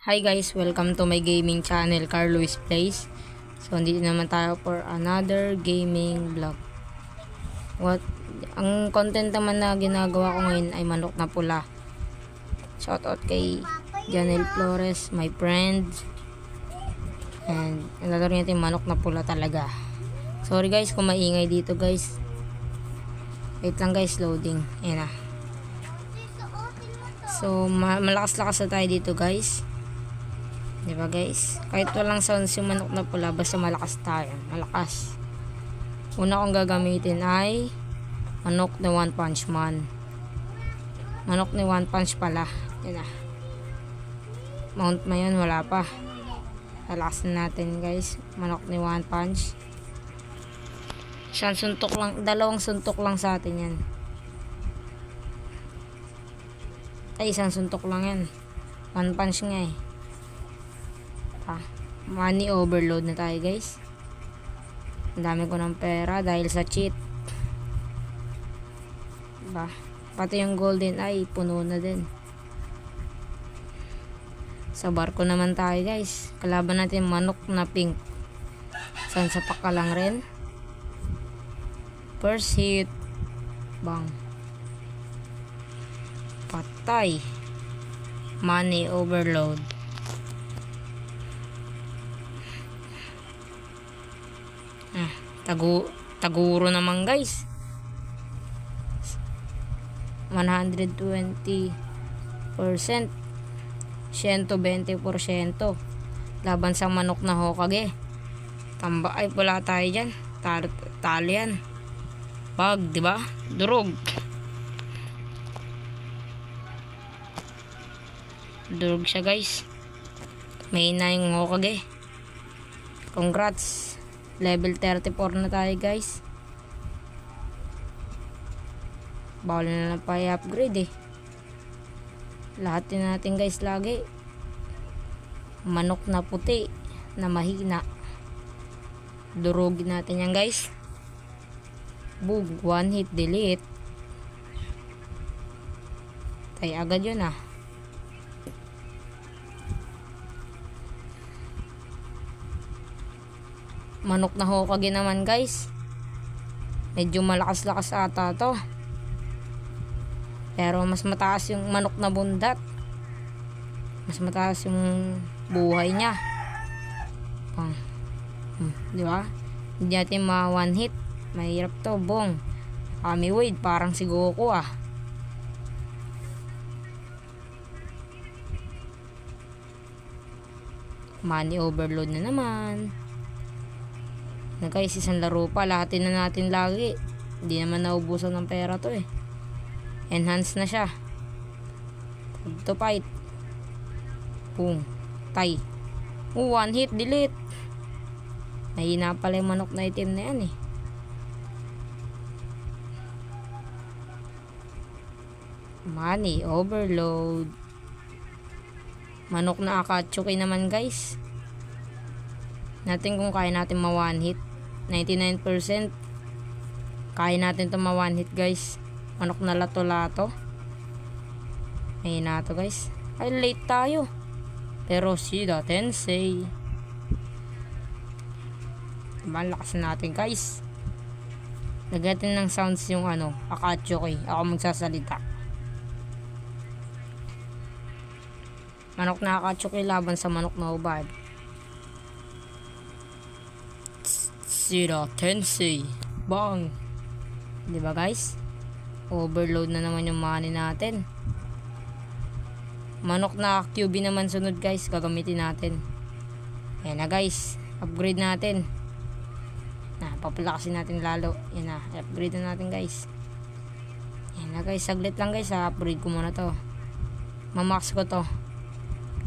Hi guys, welcome to my gaming channel, Carlos Plays. So, dito naman tayo for another gaming vlog. Ang content naman na ginagawa ko ngayon ay manok na pula. Shoutout kay Janel Flores, my friend. And, nalalaro natin manok na pula talaga. Sorry guys kung maingay dito guys. Wait lang guys, loading. Ayan na. So, malakas-lakas na tayo dito guys. Diba guys? Kahit walang sounds yung manok na pula, basta malakas tayo. Malakas. Una kong gagamitin ay manok ni One Punch Man. Manok ni One Punch pala. Yan na. Mount mo yun, wala pa. Lalakas natin guys. Manok ni One Punch. Isang suntok lang, dalawang suntok lang sa atin yan. Ay, isang suntok lang yan. One Punch nga eh. Money overload na tayo guys. Ang dami ko ng pera dahil sa cheat. Diba? Pati yung golden eye puno na din. Sa barko naman tayo guys. Kalaban natin manok na pink. Sansapak ka lang rin. First hit. Bang. Patay. Money overload. Taguro naman guys. 120%, 120% laban sa manok na Hokage. Tamba ay wala tayo dyan. Talo yan. Bag, diba? Durog. Durog siya guys. May na yung Hokage. Congrats. Level 34 na tayo guys. Bawal na lang pa i-upgrade eh. Lahat din natin guys lagi. Manok na puti na mahina. Durugin natin yan guys. Boom. One hit delete. Tayo agad yun ah. Manok na Hokage naman guys. Medyo malakas-lakas ata to. Pero mas mataas yung manok na bundat. Mas mataas yung buhay niya. Di ba? Hindi natin one hit. Mahirap to, bong. Kami wade, parang si Goku ah. Money overload na naman. Na guys, isang laro pa, lahatin na natin lagi. Hindi naman naubusan ng pera to eh. Enhance na siya. To fight. Boom. Tay. One hit delete. Mahina pala yung manok na itim na yan eh. Money overload. Manok na Akatsuki naman guys. Natin kung kaya natin ma-one hit. 99% kaya natin ito ma-one hit guys. Manok na lato-lato. Ayun na to guys. Ay late tayo. Pero Shida Tensei. Malakas natin guys. Lagyan ng sounds yung Akatsuki. Ako magsasalita. Manok na Akatsuki laban sa manok na hubad. Shida Tensei. Bang. Diba guys? Overload na naman yung money natin. Manok na QB naman sunod guys. Gagamitin natin. Ayan na guys. Upgrade natin. Papalakasin natin lalo. Ayan na. Upgrade na natin guys. Ayan na guys. Saglit lang guys. Upgrade ko muna to. Mamax ko to.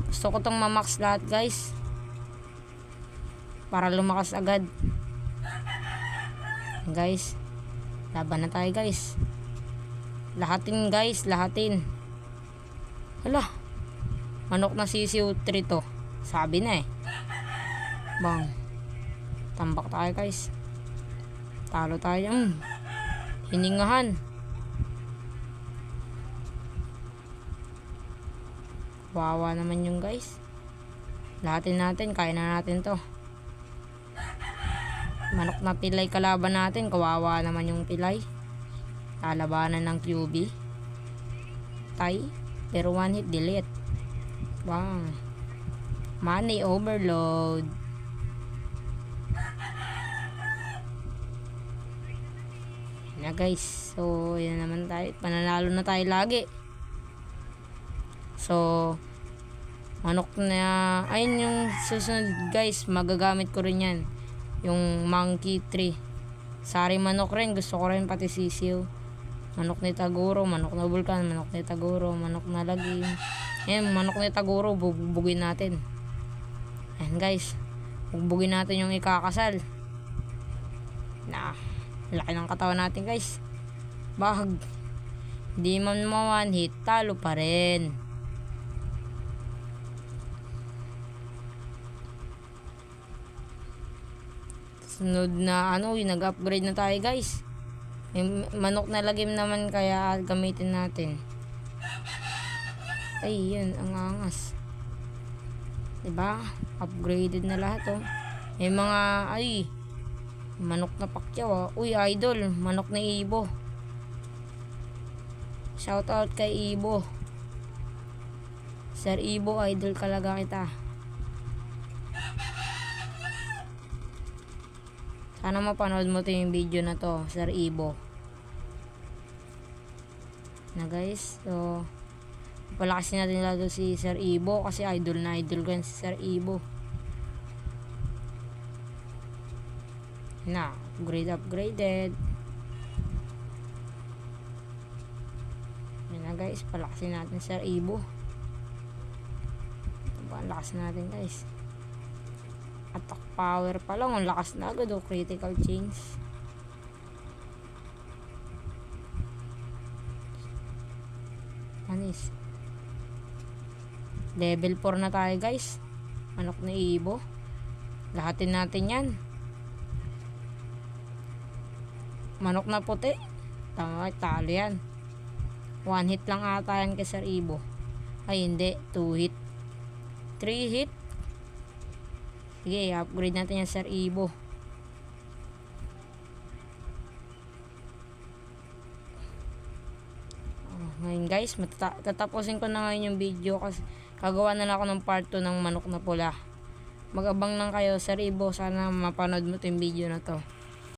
Gusto ko tong mamax lahat guys. Para lumakas agad. Guys, laban na tayo guys. Lahatin guys, lahatin. Hala, manok na sisiw 3 to. Sabi na eh. Bang. Tambak tayo guys. Talo tayo. Hiningahan. Wawa naman yung guys. Lahatin natin, kaya na natin to. Manok na pilay kalaban natin, kawawa naman yung pilay. Lalabanan ng QB. Tay, pero one hit delete. Wow. Money overload. Na guys, so yan naman tayo, pananalo na tayo lagi. So manok na, ayun yung susunod guys, magagamit ko rin yan, yung monkey tree. Sari manok rin, gusto ko rin, pati sisiw. Manok ni Taguro, manok na Vulcan, manok ni Taguro, manok na Lagim. Ayan, manok ni Taguro, bubugin natin. Ayan guys, bubugin natin yung ikakasal. Laki ng katawan natin guys. Bahag. Hindi man one hit, talo pa rin. Sunod na yung nag-upgrade na tayo guys. Yung manok na Lagim naman, kaya gamitin natin. Ay, yun, ang angas. Diba? Upgraded na lahat Yung mga, manok na Pacquiao. Uy, idol, manok na Ibo. Shoutout kay Ibo. Sir Ibo, idol talaga kita. Sana mapanood mo yung video na to, Sir Ibo. Na guys, so palakasin natin lalo si Sir Ibo kasi idol na idol ko si Sir Ibo. Na, upgraded. Yan na guys, palakasin natin Sir Ibo. Palakasin natin guys. Attack power pa lang, ang lakas na agad critical change. Anis. Level 4 na tayo guys. Manok na Ibo. Lahatin natin yan. Manok na puti. Tama, talo yan. One hit lang ata yan kay Sir Ibo. Ay hindi, 2 hit. 3 hit. Sige, upgrade natin yung Sir Ibo. Ngayon guys, tatapusin ko na ngayon yung video kasi kagawa na lang ako ng part 2 ng manok na pula. Mag-abang lang kayo, Sir Ibo. Sana mapanood mo yung video na to.